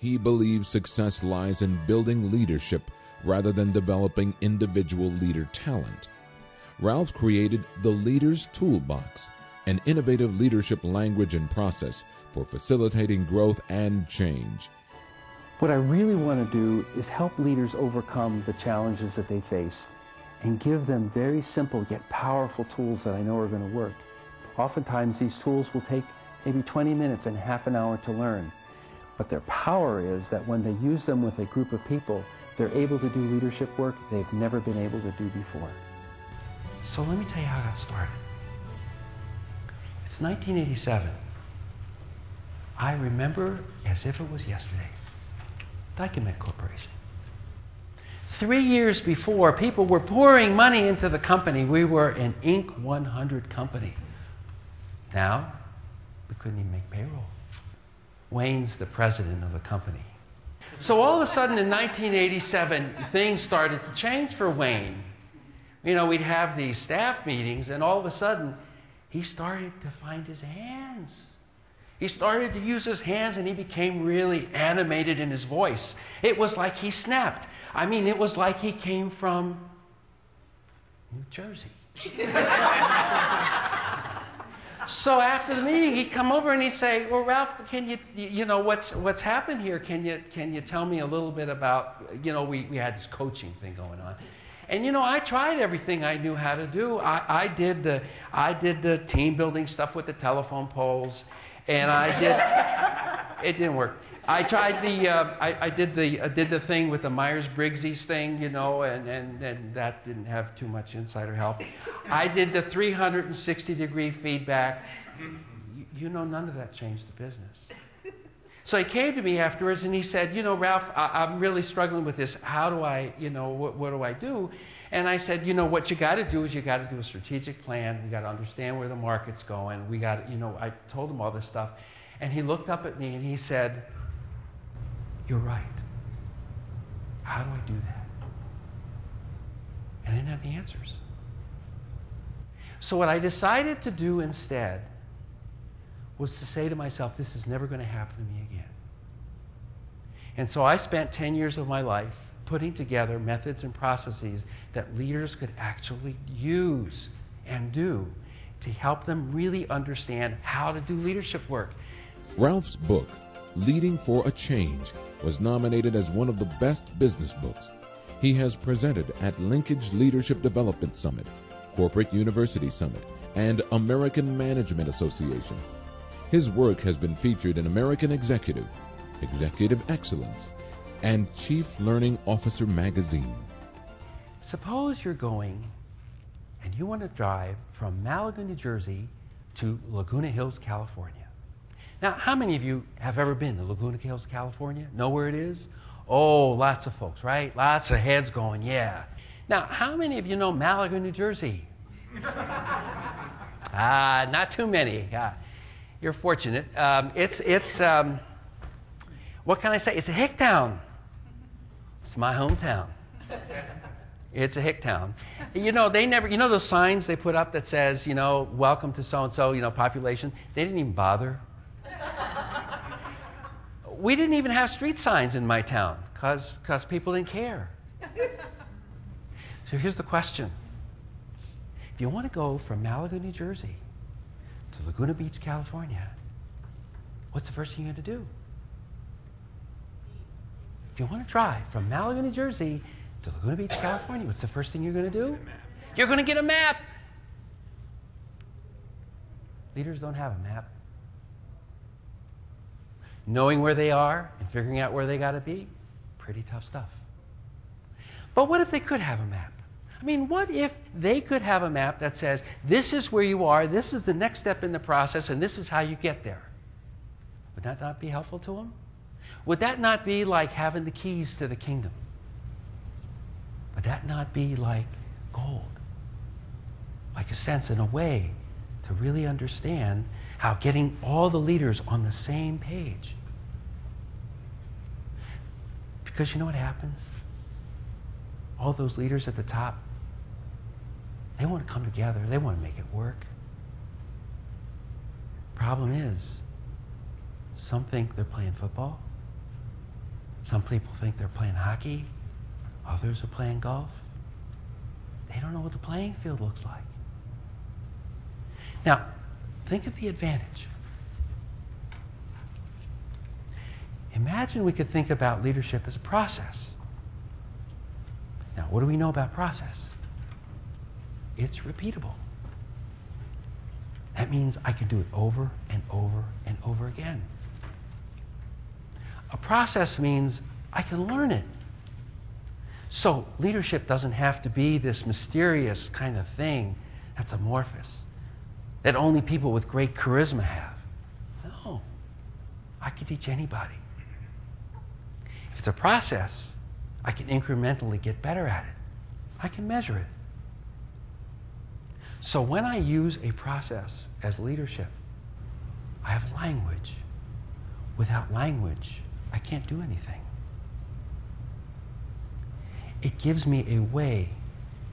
He believes success lies in building leadership rather than developing individual leader talent. Ralph created the Leader's Toolbox, an innovative leadership language and process for facilitating growth and change. What I really want to do is help leaders overcome the challenges that they face and give them very simple yet powerful tools that I know are going to work. Oftentimes these tools will take maybe 20 minutes and half an hour to learn. But their power is that when they use them with a group of people, they're able to do leadership work they've never been able to do before. So let me tell you how I got started. It's 1987. I remember as if it was yesterday. Dycomet Corporation. 3 years before, people were pouring money into the company. We were an Inc. 100 company. Now, we couldn't even make payroll. Wayne's the president of the company. So all of a sudden in 1987, things started to change for Wayne. You know, we'd have these staff meetings, and all of a sudden, he started to find his hands. He started to use his hands, and he became really animated in his voice. It was like he snapped. I mean, it was like he came from New Jersey. So after the meeting, he'd come over and he'd say, "Well, Ralph, can you know, what's happened here? Can you tell me a little bit about, you know, we had this coaching thing going on." And, you know, I tried everything I knew how to do. I did the team building stuff with the telephone poles, and it didn't work. I tried I did the thing with the Myers-Briggs thing, you know, and that didn't have too much insider help. I did the 360-degree feedback. You know, none of that changed the business. So he came to me afterwards and he said, "You know, Ralph, I'm really struggling with this. How do I, you know, what do I do?" And I said, "You know, what you got to do is you got to do a strategic plan. We got to understand where the market's going. We got to, you know," I told him all this stuff. And he looked up at me and he said, "You're right. How do I do that?" And I didn't have the answers. So what I decided to do instead was to say to myself, this is never going to happen to me again. And so I spent 10 years of my life putting together methods and processes that leaders could actually use and do to help them really understand how to do leadership work. Ralph's book, Leading for a Change, was nominated as one of the best business books. He has presented at Linkage Leadership Development Summit, Corporate University Summit, and American Management Association. His work has been featured in American Executive, Executive Excellence, and Chief Learning Officer magazine. Suppose you're going and you want to drive from Malaga, New Jersey to Laguna Hills, California. Now, how many of you have ever been to Laguna Hills, California? Know where it is? Oh, lots of folks, right? Lots of heads going, yeah. Now, how many of you know Malaga, New Jersey? Not too many. You're fortunate. What can I say? It's a hick town. It's my hometown. It's a hick town. You know, they never, you know those signs they put up that says, you know, welcome to so-and-so, you know, population? They didn't even bother. We didn't even have street signs in my town because people didn't care. So here's the question. If you want to go from Malaga, New Jersey to Laguna Beach, California, what's the first thing you're going to do? If you want to drive from Malaga, New Jersey to Laguna Beach, California, what's the first thing you're going to do? You're going to get a map. Leaders don't have a map. Knowing where they are and figuring out where they got to be, pretty tough stuff. But what if they could have a map? I mean, what if they could have a map that says, this is where you are, this is the next step in the process, and this is how you get there? Would that not be helpful to them? Would that not be like having the keys to the kingdom? Would that not be like gold? Like a sense and a way to really understand how getting all the leaders on the same page. Because you know what happens? All those leaders at the top, they want to come together. They want to make it work. Problem is, some think they're playing football. Some people think they're playing hockey. Others are playing golf. They don't know what the playing field looks like. Now, think of the advantage. Imagine we could think about leadership as a process. Now, what do we know about process? It's repeatable. That means I can do it over and over and over again. A process means I can learn it. So leadership doesn't have to be this mysterious kind of thing that's amorphous, that only people with great charisma have. No, I can teach anybody. If it's a process, I can incrementally get better at it. I can measure it. So when I use a process as leadership, I have language. Without language, I can't do anything. It gives me a way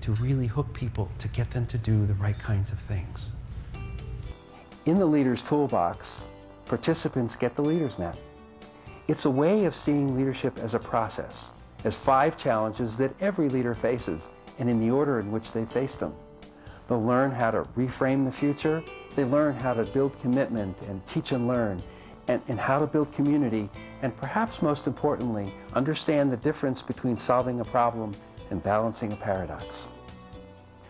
to really hook people to get them to do the right kinds of things. In the Leader's Toolbox, participants get the Leader's Map. It's a way of seeing leadership as a process, as 5 challenges that every leader faces, and in the order in which they face them. They'll learn how to reframe the future, they learn how to build commitment and teach and learn, and how to build community, and perhaps most importantly, understand the difference between solving a problem and balancing a paradox.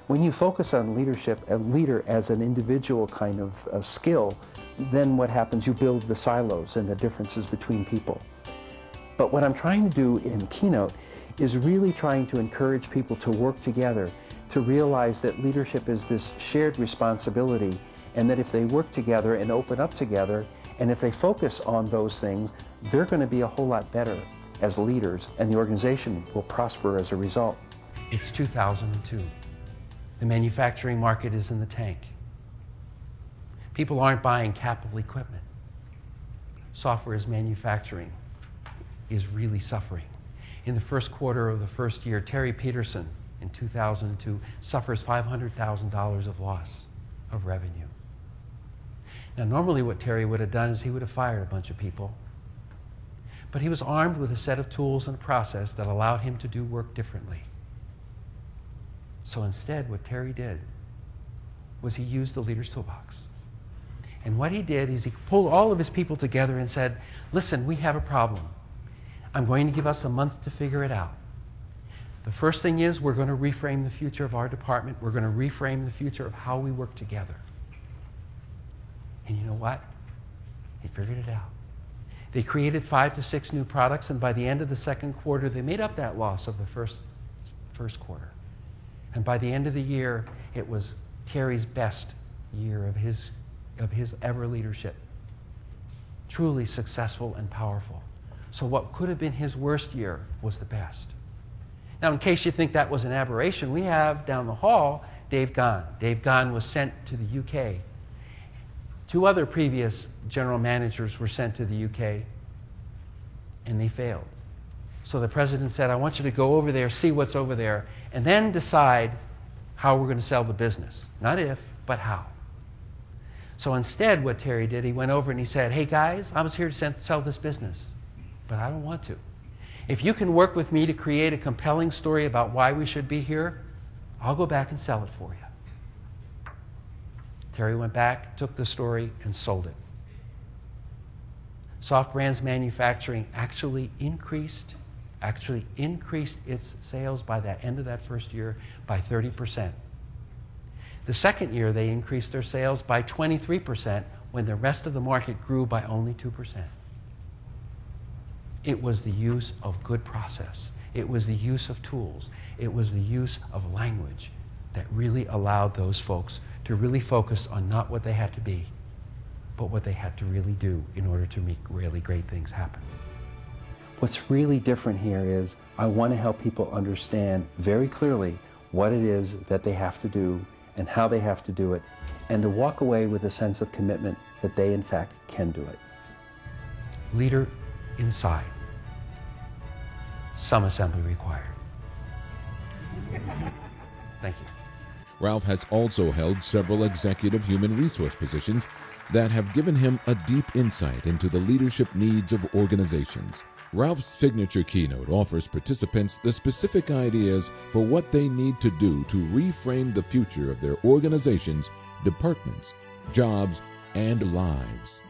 When you focus on leadership, a leader as an individual kind of skill, then what happens? You build the silos and the differences between people. But what I'm trying to do in Keynote is really trying to encourage people to work together, to realize that leadership is this shared responsibility, and that if they work together and open up together, and if they focus on those things, they're going to be a whole lot better as leaders, and the organization will prosper as a result. It's 2002. The manufacturing market is in the tank. People aren't buying capital equipment. Software as manufacturing is really suffering. In the first quarter of the first year, Terry Peterson in 2002 suffers $500,000 of loss of revenue. Now, normally what Terry would have done is he would have fired a bunch of people. But he was armed with a set of tools and a process that allowed him to do work differently. So instead, what Terry did was he used the Leader's Toolbox. And what he did is he pulled all of his people together and said, listen, we have a problem. I'm going to give us a month to figure it out. The first thing is we're going to reframe the future of our department. We're going to reframe the future of how we work together. And you know what? They figured it out. They created 5 to 6 new products, and by the end of the second quarter, they made up that loss of the first quarter. And by the end of the year, it was Terry's best year of his ever leadership. Truly successful and powerful. So what could have been his worst year was the best. Now, in case you think that was an aberration, we have down the hall Dave Gahn. Dave Gahn was sent to the UK. 2 other previous general managers were sent to the UK, and they failed. So the president said, I want you to go over there, see what's over there, and then decide how we're going to sell the business. Not if, but how. So instead, what Terry did, he went over and he said, hey guys, I was here to sell this business, but I don't want to. If you can work with me to create a compelling story about why we should be here, I'll go back and sell it for you. Terry went back, took the story, and sold it. Soft Brands Manufacturing actually increased its sales by the end of that first year by 30%. The second year, they increased their sales by 23% when the rest of the market grew by only 2%. It was the use of good process. It was the use of tools. It was the use of language that really allowed those folks to really focus on not what they had to be, but what they had to really do in order to make really great things happen. What's really different here is I want to help people understand very clearly what it is that they have to do and how they have to do it, and to walk away with a sense of commitment that they in fact can do it. Leader inside. Some assembly required. Thank you. Ralph has also held several executive human resource positions that have given him a deep insight into the leadership needs of organizations. Ralph's signature keynote offers participants the specific ideas for what they need to do to reframe the future of their organizations, departments, jobs, and lives.